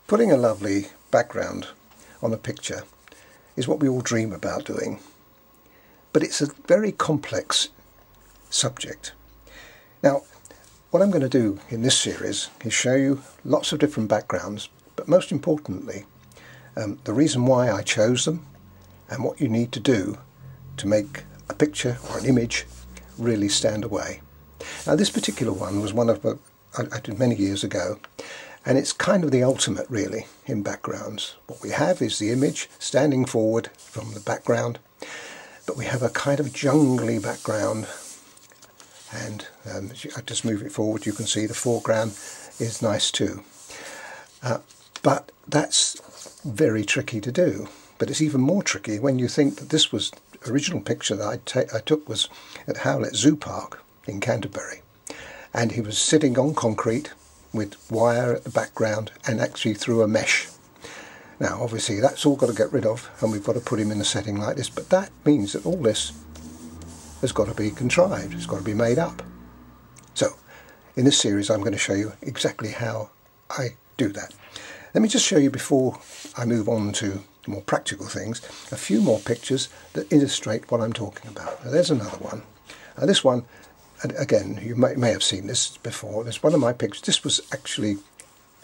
Putting a lovely background on a picture is what we all dream about doing, but it's a very complex subject. Now, what I'm going to do in this series is show you lots of different backgrounds, but most importantly, the reason why I chose them and what you need to do to make a picture or an image really stand away. Now, this particular one was one of I did many years ago, and it's kind of the ultimate really in backgrounds. What we have is the image standing forward from the background, but we have a kind of jungly background, and I just move it forward, you can see the foreground is nice too. But that's very tricky to do. But it's even more tricky when you think that this was the original picture that I took was at Howlett Zoo Park in Canterbury, and he was sitting on concrete with wire at the background and actually through a mesh. Now obviously that's all got to get rid of, and we've got to put him in a setting like this, but that means that all this has got to be contrived, it's got to be made up. So in this series I'm going to show you exactly how I do that. Let me just show you, before I move on to more practical things, a few more pictures that illustrate what I'm talking about. Now, there's another one. This one, and again, you may have seen this before. There's one of my pictures. This was actually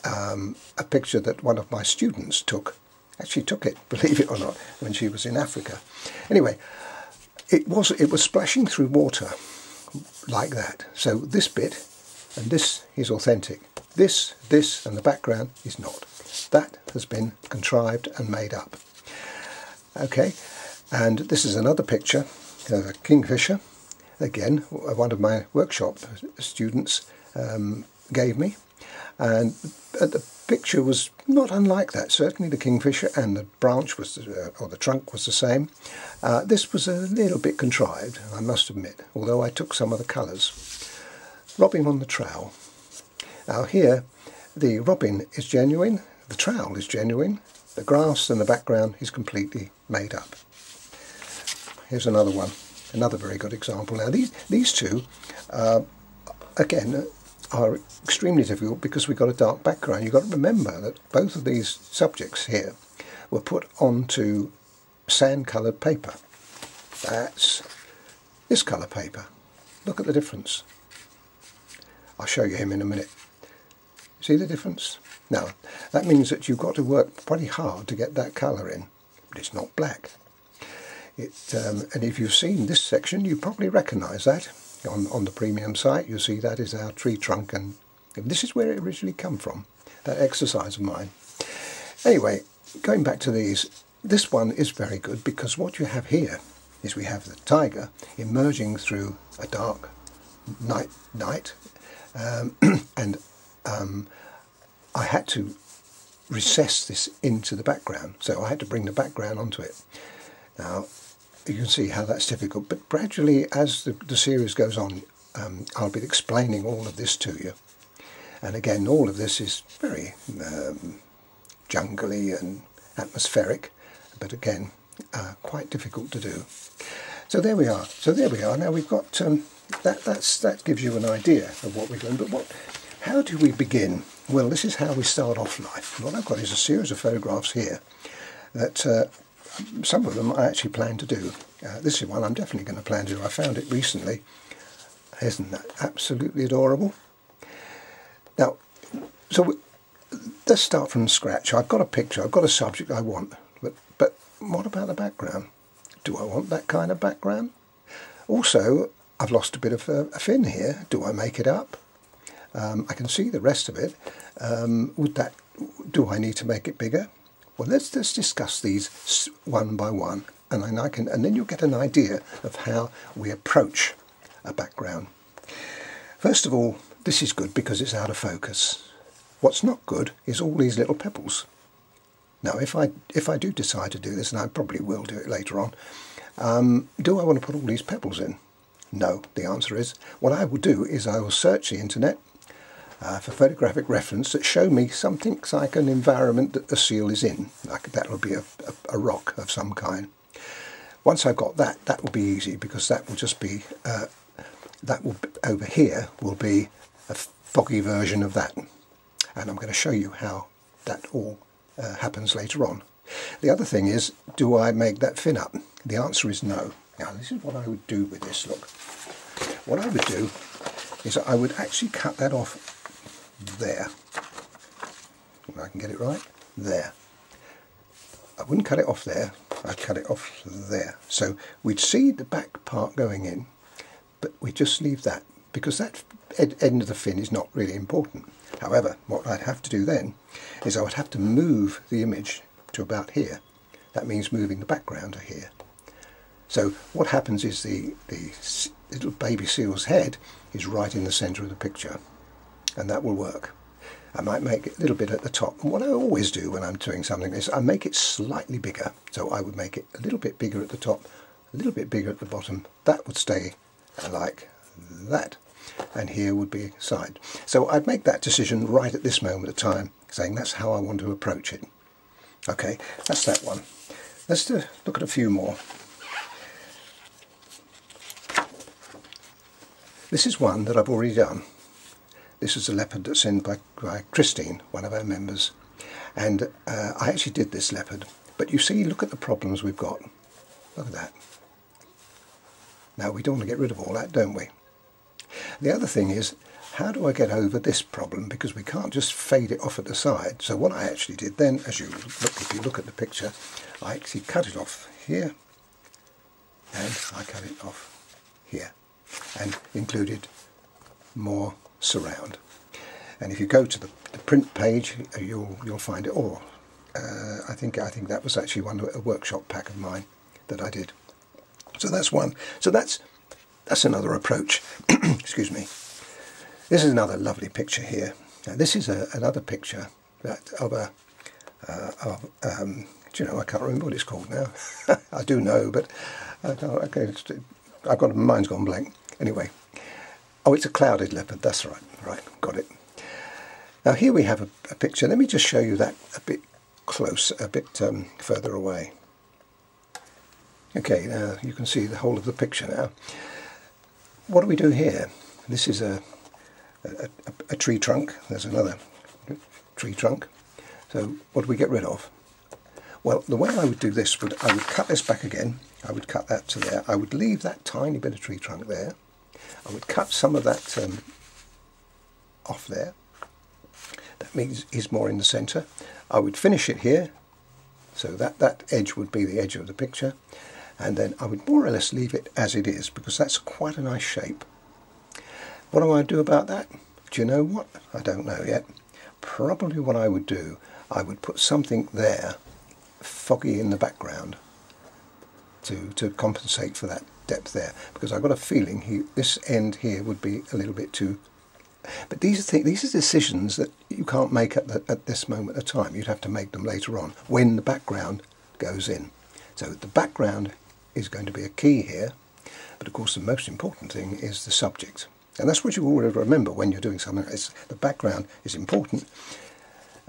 a picture that one of my students took. Actually took it, believe it or not, when she was in Africa. Anyway, it was splashing through water like that. So this bit and this is authentic. This and the background is not. That has been contrived and made up. Okay, and this is another picture of a kingfisher. Again, one of my workshop students gave me, and the picture was not unlike that. Certainly the kingfisher, and the branch was, or the trunk was the same. This was a little bit contrived, I must admit, although I took some of the colours. Robin on the trowel. Now here, the robin is genuine, the trowel is genuine, the grass and the background is completely made up. Here's another one, another very good example. Now these two, again, are extremely difficult because we've got a dark background. You've got to remember that both of these subjects here were put onto sand-coloured paper. That's this colour paper. Look at the difference. I'll show you him in a minute. See the difference? Now, that means that you've got to work pretty hard to get that colour in, but it's not black. And if you've seen this section, you probably recognise that. On the premium site, you'll see that is our tree trunk, and this is where it originally come from, that exercise of mine. Anyway, going back to these, this one is very good because what you have here is we have the tiger emerging through a dark night, and I had to recess this into the background, so I had to bring the background onto it. Now you can see how that's difficult, but gradually as the series goes on, I'll be explaining all of this to you. And again, all of this is very jungly and atmospheric, but again quite difficult to do. So there we are. Now we've got that gives you an idea of what we're doing. But how do we begin? Well, this is how we start off life. What I've got is a series of photographs here that some of them I actually plan to do. This is one I'm definitely going to plan to do. I found it recently. Isn't that absolutely adorable? Now, so let's start from scratch. I've got a picture, I've got a subject I want, but what about the background? Do I want that kind of background? Also, I've lost a bit of a fin here. Do I make it up? I can see the rest of it. Do I need to make it bigger? Well, let's discuss these one by one, and then you'll get an idea of how we approach a background. First of all, this is good because it's out of focus. What's not good is all these little pebbles. Now, if I do decide to do this, and I probably will do it later on, do I want to put all these pebbles in? No, the answer is, what I will do is I will search the internet for photographic reference that show me something like an environment that the seal is in. Like that will be a rock of some kind. Once I've got that, that will be easy because that will just be, over here will be a foggy version of that. And I'm going to show you how that all happens later on. The other thing is, do I make that fin up? The answer is no. Now this is what I would do with this, look. What I would do is I would actually cut that off there. If I can get it right, there. I wouldn't cut it off there, I'd cut it off there. So we'd see the back part going in, but we just leave that, because that end of the fin is not really important. However, what I'd have to do then is I would have to move the image to about here. That means moving the background to here. So what happens is the little baby seal's head is right in the centre of the picture, and that will work. I might make it a little bit at the top, and what I always do when I'm doing something is I make it slightly bigger. So I would make it a little bit bigger at the top, a little bit bigger at the bottom. That would stay like that, and here would be side. So I'd make that decision right at this moment of time, saying that's how I want to approach it. Okay, that's that one. Let's look at a few more. This is one that I've already done. This is a leopard that's sent by Christine, one of our members. And I actually did this leopard. But you see, look at the problems we've got. Look at that. Now, we don't want to get rid of all that, don't we? The other thing is, how do I get over this problem? Because we can't just fade it off at the side. So what I actually did then, as you look, if you look at the picture, I actually cut it off here, and I cut it off here, and included more surround. And if you go to the print page, you'll find it all. I think that was actually a workshop pack of mine that I did. So that's one. So that's another approach. Excuse me. This is another lovely picture here. Now this is another picture of a do you know, I can't remember what it's called now. I do know, but I've got, mine's gone blank. Anyway, oh, it's a clouded leopard. That's right. Right, got it. Now here we have a picture. Let me just show you that a bit close, a bit further away. Okay, now you can see the whole of the picture now. What do we do here? This is a tree trunk. There's another tree trunk. So what do we get rid of? Well, the way I would do this would, I would cut this back again. I would cut that to there. I would leave that tiny bit of tree trunk there. I would cut some of that off there. That means is more in the centre. I would finish it here, so that edge would be the edge of the picture, and then I would more or less leave it as it is, because that's quite a nice shape. What do I do about that? Do you know what? I don't know yet. Probably what I would do, I would put something there, foggy in the background, to compensate for that depth there, because I've got a feeling this end here would be a little bit too. But these are decisions that you can't make at this moment of time. You'd have to make them later on when the background goes in. So the background is going to be a key here, but of course the most important thing is the subject. And that's what you always remember when you're doing something. The background is important,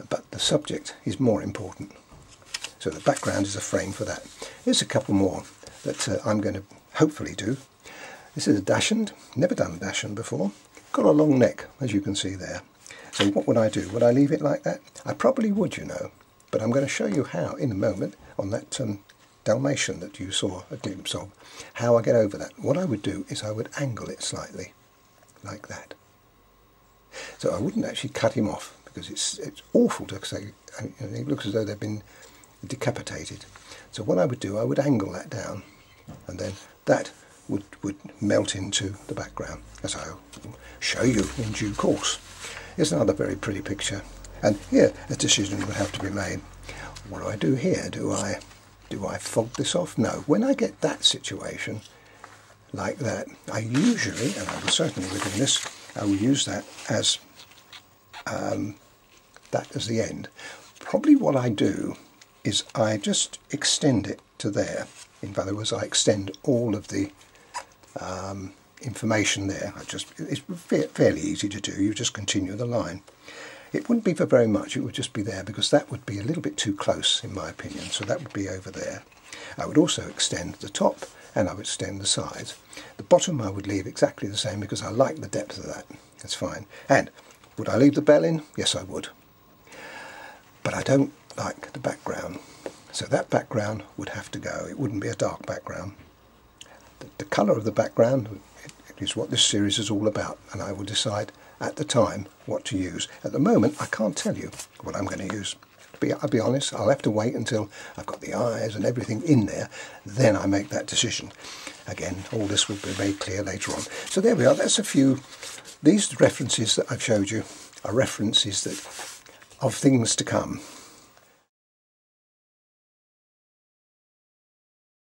but the subject is more important. So the background is a frame for that. Here's a couple more that I'm going to hopefully do. This is a dachshund. Never done a dachshund before. Got a long neck, as you can see there. So what would I do? Would I leave it like that? I probably would, you know. But I'm going to show you how in a moment on that Dalmatian that you saw a glimpse of, how I get over that. What I would do is I would angle it slightly, like that. So I wouldn't actually cut him off, because it's awful to say, it looks as though they've been decapitated. So what I would do, I would angle that down, and then that would melt into the background, as I'll show you in due course. Here's another very pretty picture, and here a decision would have to be made. What do I do here? Do I fog this off? No. When I get that situation like that, I usually, and I will certainly within this, I will use that as the end. Probably what I do is I just extend it to there. In other words, I extend all of the information there. It's fairly easy to do. You just continue the line. It wouldn't be for very much. It would just be there, because that would be a little bit too close in my opinion. So that would be over there. I would also extend the top, and I would extend the sides. The bottom I would leave exactly the same, because I like the depth of that. That's fine. And would I leave the bell in? Yes, I would. but I don't like the background. So that background would have to go. It wouldn't be a dark background. The colour of the background is what this series is all about, and I will decide at the time what to use. At the moment, I can't tell you what I'm going to use. I'll be honest, I'll have to wait until I've got the eyes and everything in there, then I make that decision. Again, all this will be made clear later on. So there we are, that's a few. These references that I've showed you are references that of things to come.